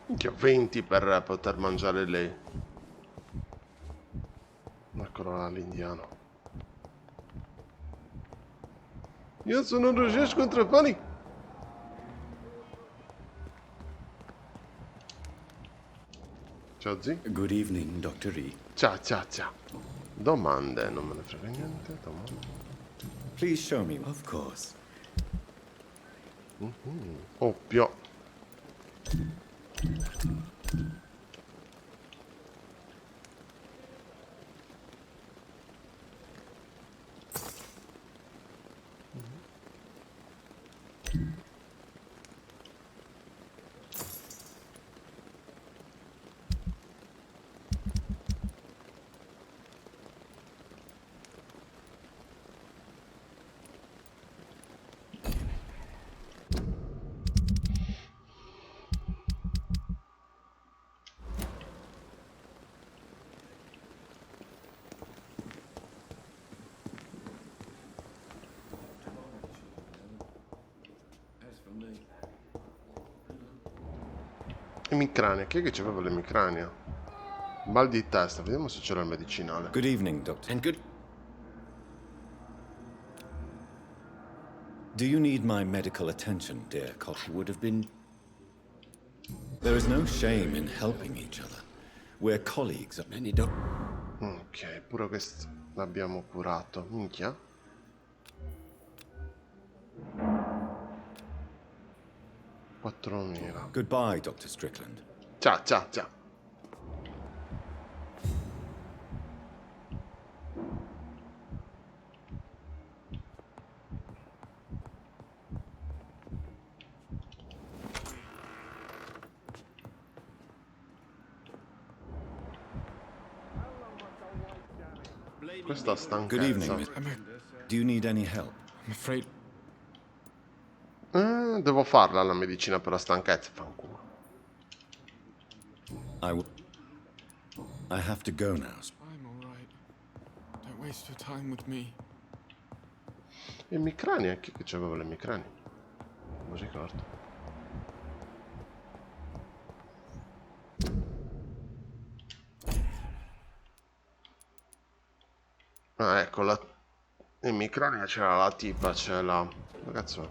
Minchia, 20 per poter mangiare lei. Eccolo là, l'indiano. Io sono un Rajesh contro Pani. Ciao, zi. Good evening, Dr. E. Ciao, ciao, ciao. Domande, non me ne frega niente. Domande. Please show me. Of course. Oppio. Emicrania, chi è che c'aveva l'emicrania? Mal di testa, vediamo se c'era il medicinale. Good evening, Doctor. And good. Do you need my medical attention, dear colleague? Would have been... There is no shame in helping each other. We're colleagues. Many doc. Ok, pure questo l'abbiamo curato. Minchia. $4.000. Goodbye, Dr. Strickland. Ciao, ciao, ciao. Questa Good evening, stanchezza. Miss. Do you need any help? I'm afraid. Devo farla la medicina per la stanchezza, fanculo. I have to go now. I'm all right. Don't waste your time with me. Emicrania, chi è che c'aveva l'emicrania? Non mi ricordo. Ah, ecco, la emicrania c'era la tipa, c'è la... Che cazzo è?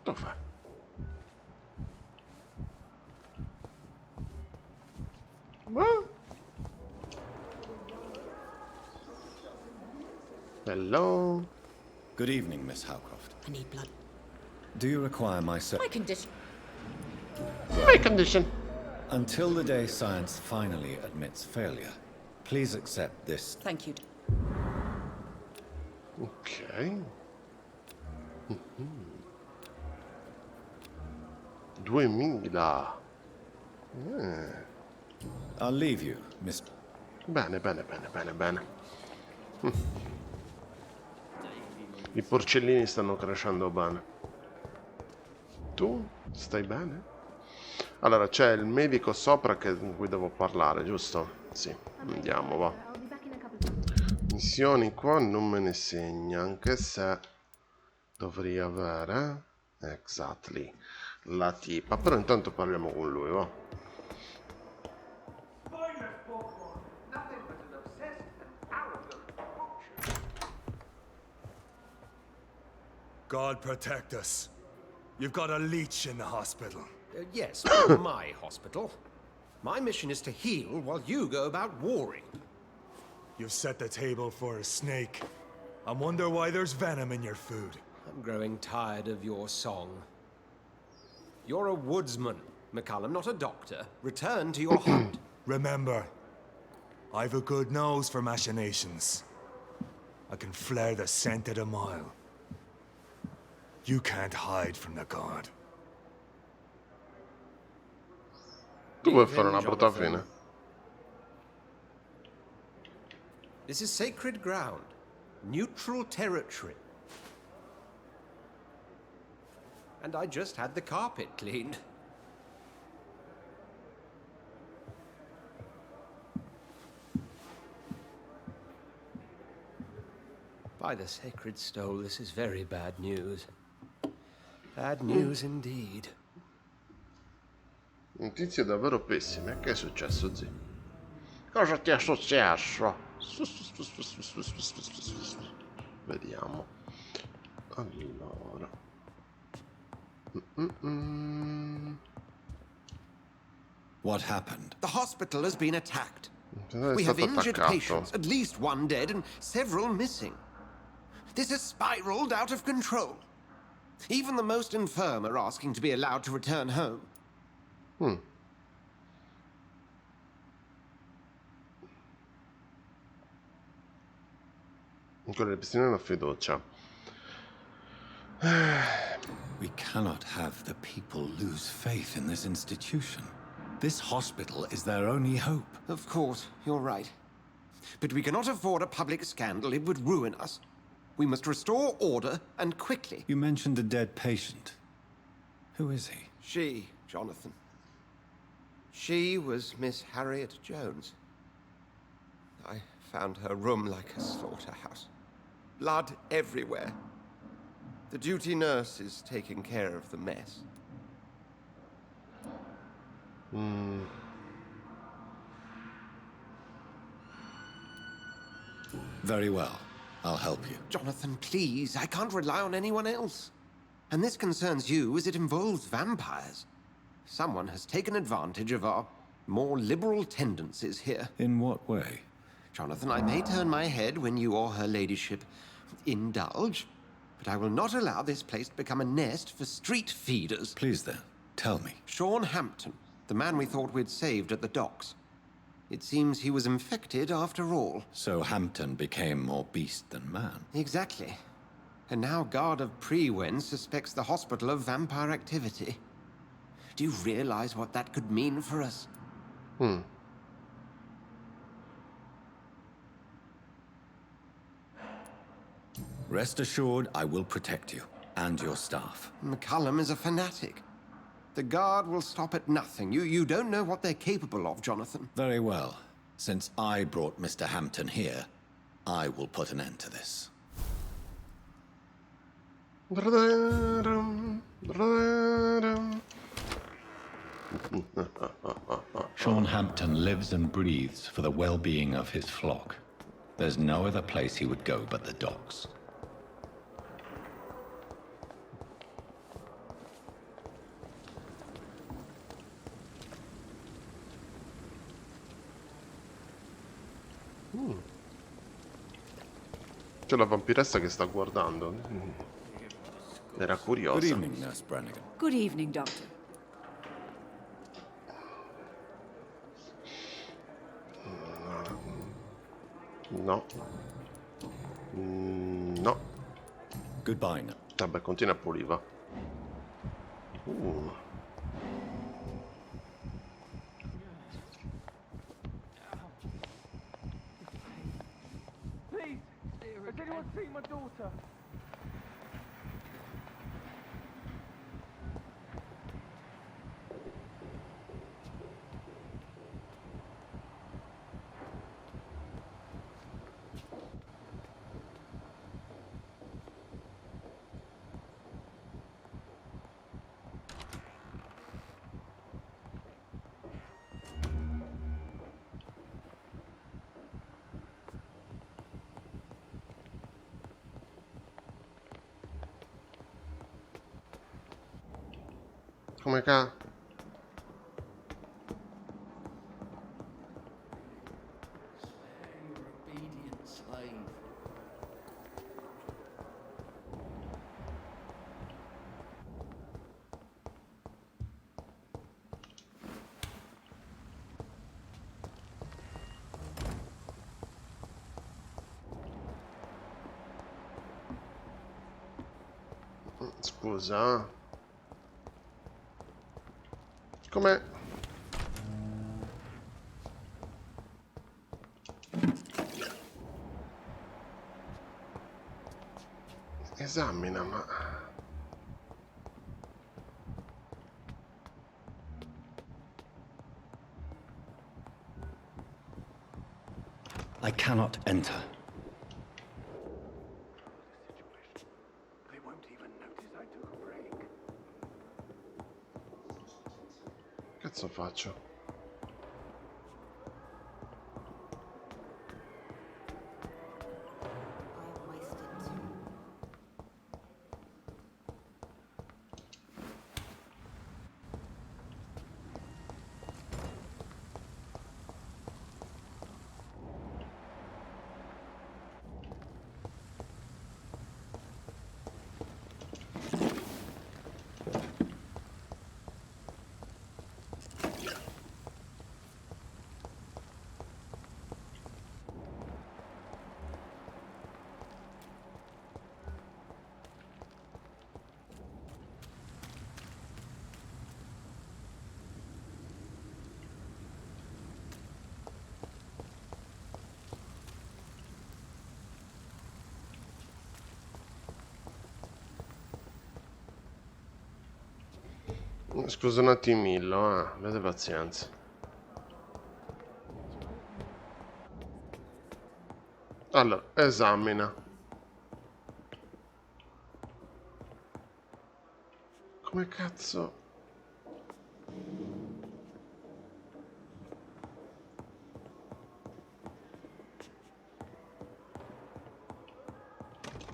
Dov'è? Hello? Good evening, Miss Howcroft. I need blood. Do you require my My condition. My condition. Until the day science finally admits failure, please accept this. Thank you. Ok. 2000. I'll leave you, Miss... Bene, bene, bene, bene, bene. I porcellini stanno crescendo bene. Tu stai bene? Allora, c'è il medico sopra con cui devo parlare, giusto? Sì, andiamo, va. Missioni qua non me ne segna, anche se dovrei avere exactly la tipa, però intanto parliamo con lui, va. God protect us. You've got a leech in the hospital. Yes, my hospital. My mission is to heal while you go about warring. You've set the table for a snake. I wonder why there's venom in your food. I'm growing tired of your song. You're a woodsman, McCallum, not a doctor. Return to your hunt. Remember, I've a good nose for machinations. I can flare the scent at a mile. You can't hide from the god. Tu vuoi fare una brutta fine? This is sacred ground. Neutral territory. And I just had the carpet cleaned. By the sacred stole, this is very bad news. Bad news indeed. Notizie davvero pessime. Che è successo, zio? Cosa ti è successo? Vediamo. Allora. What happened? The hospital has been attacked. È We have stato injured attaccato. patients, at least one dead and several missing. This has spiraled out of control. Even the most infirm are asking to be allowed to return home. Ancora le pistole non ho fiducia. We cannot have the people lose faith in this institution. This hospital is their only hope. Of course, you're right. But we cannot afford a public scandal. It would ruin us. We must restore order, and quickly. You mentioned a dead patient. Who is he? She, Jonathan. She was Miss Harriet Jones. I found her room like a slaughterhouse. Blood everywhere. The duty nurse is taking care of the mess. Very well. I'll help you. Jonathan, please, I can't rely on anyone else. And this concerns you as it involves vampires. Someone has taken advantage of our more liberal tendencies here. In what way? Jonathan, I may turn my head when you or her ladyship indulge, but I will not allow this place to become a nest for street feeders. Please then, tell me. Sean Hampton, the man we thought we'd saved at the docks. It seems he was infected after all. So Hampton became more beast than man. Exactly. And now Guard of Prewen suspects the hospital of vampire activity. Do you realize what that could mean for us? Rest assured, I will protect you and your staff. McCullum is a fanatic. The Guard will stop at nothing. You don't know what they're capable of, Jonathan. Very well. Since I brought Mr. Hampton here, I will put an end to this. Sean Hampton lives and breathes for the well-being of his flock. There's no other place he would go but the docks. C'è la vampiressa che sta guardando. Era Good curiosa. evening, Nurse Brannigan. Good evening, Doctor. No. No. Goodbye now. Vabbè, continua a puliva. Please, has anyone seen my daughter? Come ca... Scusa. Come... Esamina, ma... I cannot enter. cazzo faccio? Scusa un attimillo, avete pazienza. Allora, esamina. Come cazzo?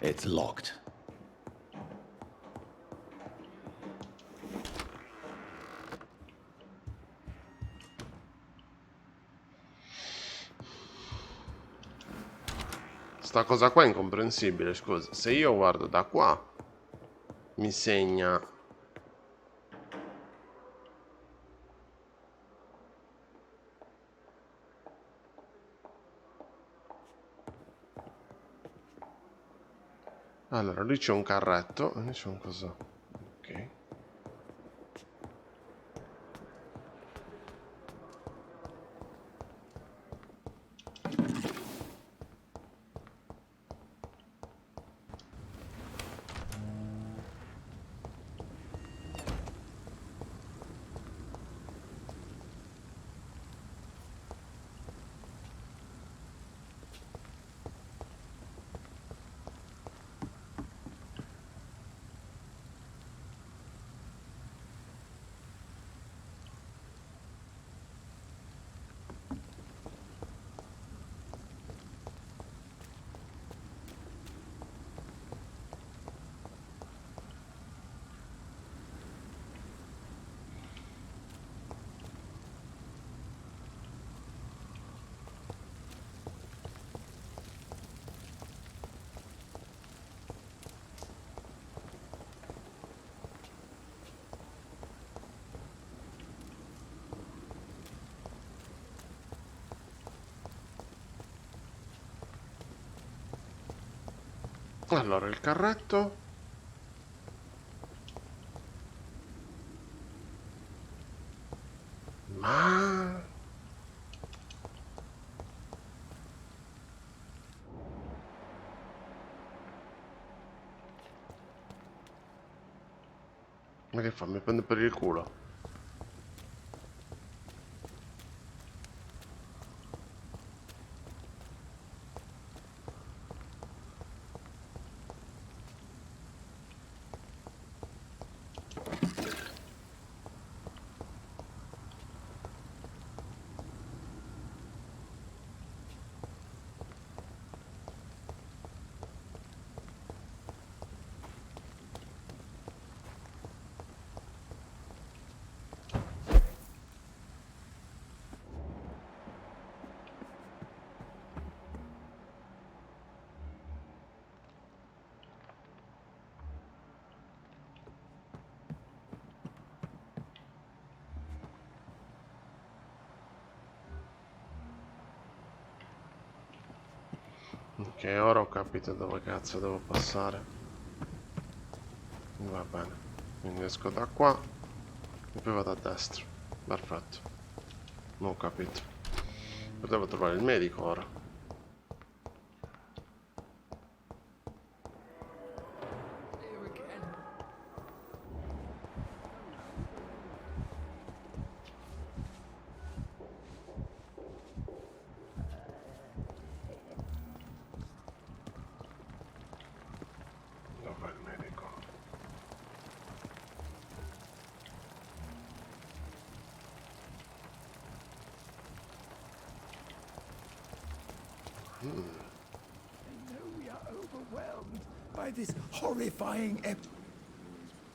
It's locked. Sta cosa qua è incomprensibile, scusa. Se io guardo da qua, mi segna... Allora, lì c'è un carretto, e lì c'è un coso. Ok. Allora, il carretto... Ma... Ma che fa? Mi prende per il culo. Ok, ora ho capito dove cazzo devo passare. Va bene. Quindi esco da qua e poi vado a destra. Perfetto. Non ho capito. Devo trovare il medico ora. Dov'è il medico? know we are overwhelmed by this horrifying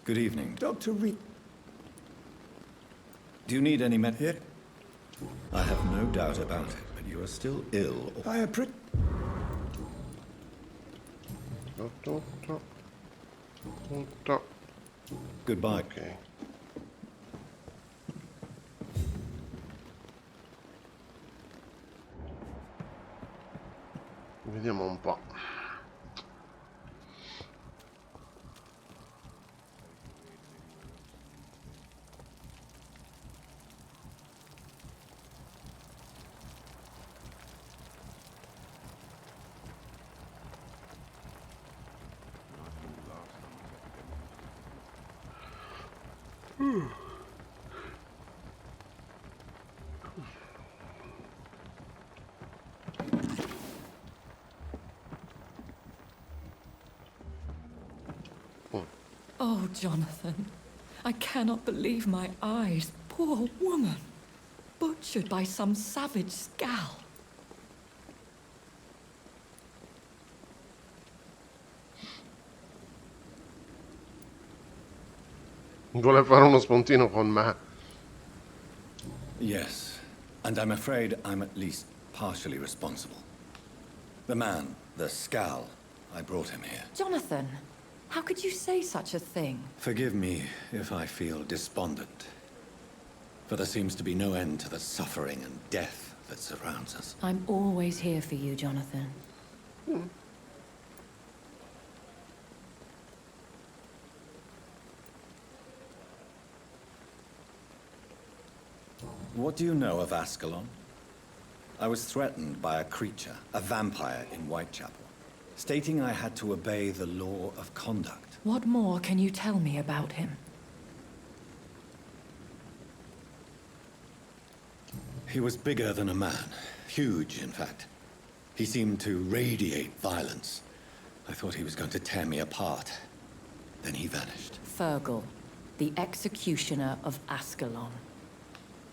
Good evening. Dr. Reed. Do you need any med here? I have no doubt about it, but you are still ill. I appreciate. Goodbye. Ok. Vediamo un po'. Oh, Jonathan, I cannot believe my eyes. Poor woman. Butchered by some savage scowl. Vuole fare uno spuntino con me. Yes, and I'm afraid I'm at least partially responsible. The man, the scowl, I brought him here. Jonathan, how could you say such a thing? Forgive me if I feel despondent, for there seems to be no end to the suffering and death that surrounds us. I'm always here for you, Jonathan. What do you know of Ascalon? I was threatened by a creature, a vampire in Whitechapel, stating I had to obey the law of conduct. What more can you tell me about him? He was bigger than a man. Huge, in fact. He seemed to radiate violence. I thought he was going to tear me apart. Then he vanished. Fergal, the executioner of Ascalon.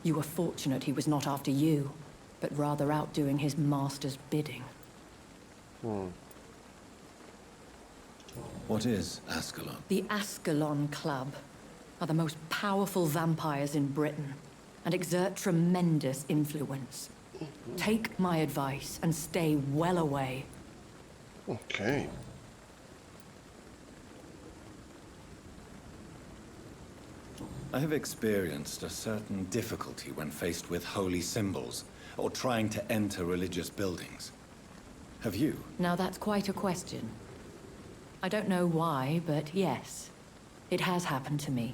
You were fortunate he was not after you, but rather out doing his master's bidding. What is Ascalon? The Ascalon Club are the most powerful vampires in Britain and exert tremendous influence. Take my advice and stay well away. Ok. I have experienced a certain difficulty when faced with holy symbols or trying to enter religious buildings. Have you? Now that's quite a question. I don't know why, but yes, it has happened to me.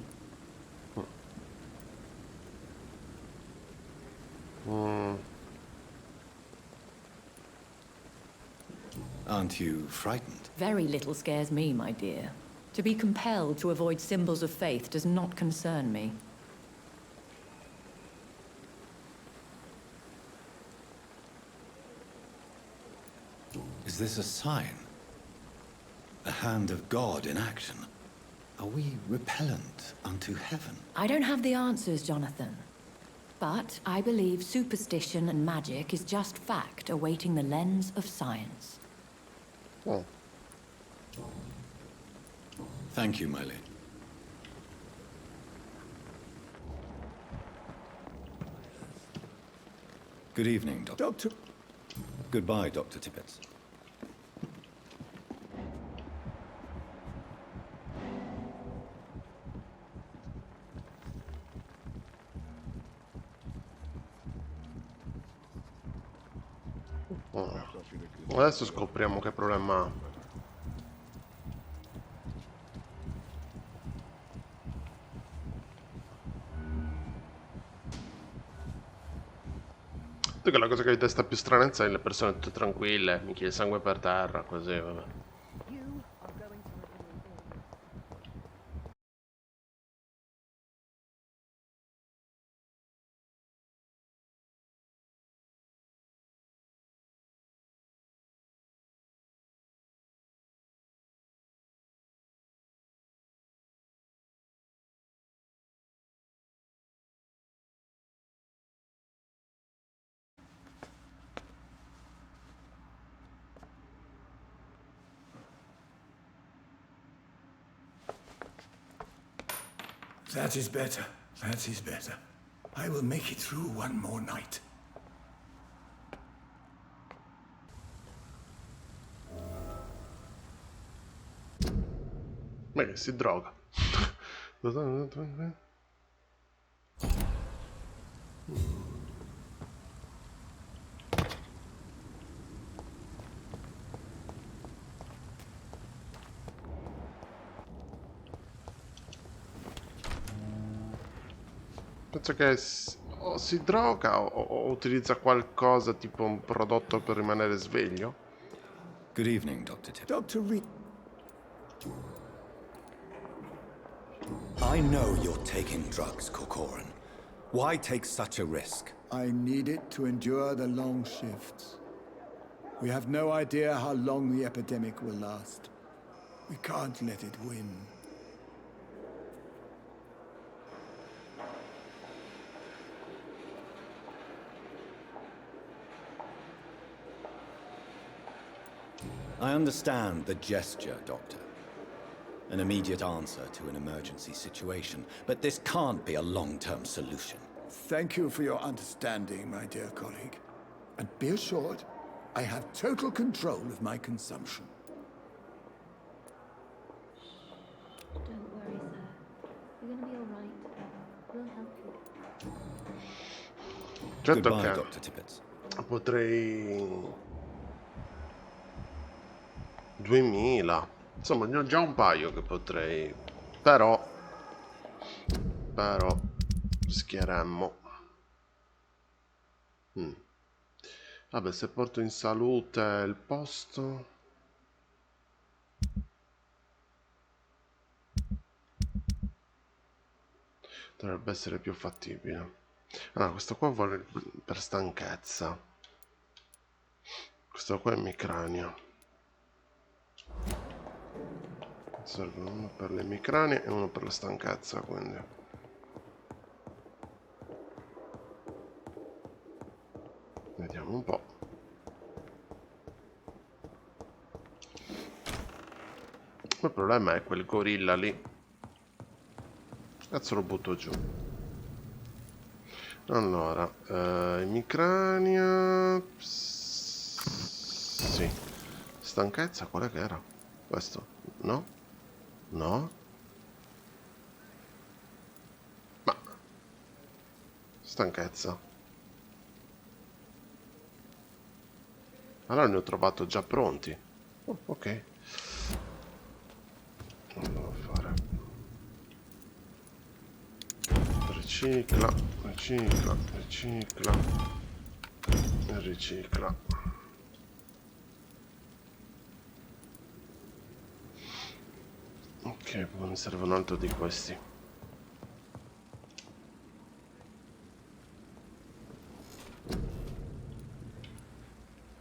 Aren't you frightened? Very little scares me, my dear. To be compelled to avoid symbols of faith does not concern me. Is this a sign? A hand of God in action? Are we repellent unto heaven? I don't have the answers, Jonathan. But I believe superstition and magic is just fact awaiting the lens of science. Oh. Thank you, my lady. Good evening, Doctor. Goodbye, Dr. Tippett. Adesso scopriamo che problema ha. Tu che la cosa che mi desta più stranezza è le persone tutte tranquille, mi chiede sangue per terra, così, vabbè. That is better. That is better. I will make it through one more night. Ma che si droga. Penso che o si droga o utilizza qualcosa tipo un prodotto per rimanere sveglio. Good evening, Dr. Tippett. Dr. Reed. I know you're taking drugs, Corcoran. Why take such a risk? I need it to endure the long shifts. We have no idea how long the epidemic will last. We can't let it win. I understand the gesture, Doctor. An immediate answer to an emergency situation, but this can't be a long-term solution. Thank you for your understanding, my dear colleague. And be assured, I have total control of my consumption. Don't worry, sir. You're gonna be all right. We'll help you. Certo Goodbye, che Dr. Tippett. potrei 2000. Insomma, ne ho già un paio che potrei. Però schieremmo. Vabbè, se porto in salute il posto. Dovrebbe essere più fattibile. Allora, questo qua vuole per stanchezza. Questo qua è emicrania. Serve uno per le emicranie e uno per la stanchezza, quindi. Vediamo un po'. Il problema è quel gorilla lì. Cazzo, lo butto giù. Allora, emicrania. Sì. Stanchezza, qual è che era? Questo? No? No? Ma stanchezza. Allora ne ho trovato già pronti. Oh, ok. Non devo fare. Ricicla, ricicla, ricicla e ricicla. Ok, poi mi serve un altro di questi.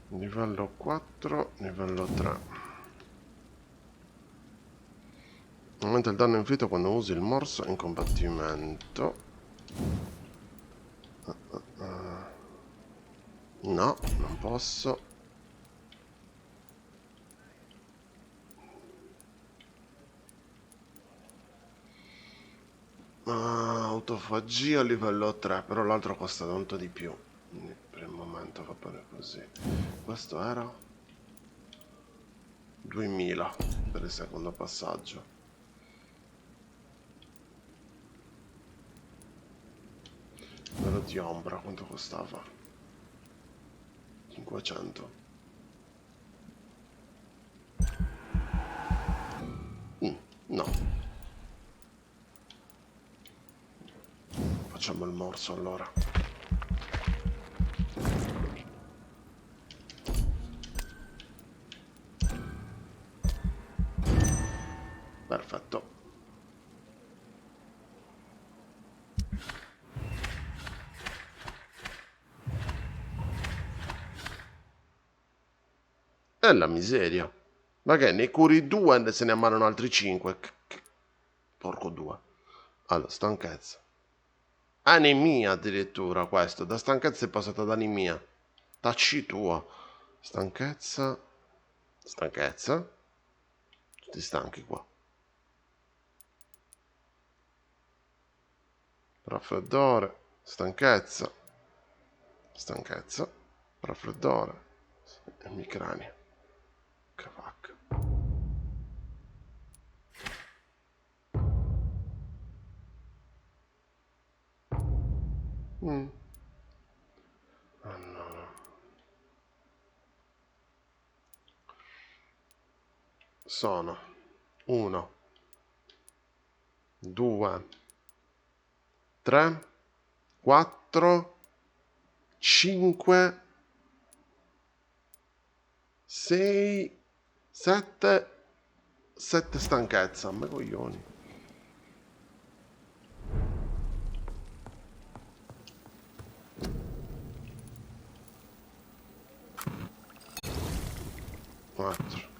Livello 4, livello 3. Aumenta il danno inflitto quando usi il morso in combattimento. No, non posso. Autofagia livello 3, però l'altro costa tanto di più. Quindi per il momento va bene così. Questo era 2000 per il secondo passaggio. Quello di ombra quanto costava? 500. No. Facciamo il morso allora. Perfetto. È la miseria. Ma che ne curi 2 e se ne ammalano altri 5. Porco 2. Allora, stanchezza. Anemia addirittura questo. Da stanchezza è passato ad anemia. Tacci tua. Stanchezza. Stanchezza. Tutti stanchi qua. raffreddore, stanchezza, stanchezza, raffreddore, emicrania. Cavacca. Allora. Sono 1, 2, 3, 4, 5, 6, 7 stanchezza. Ma coglioni. Quattro.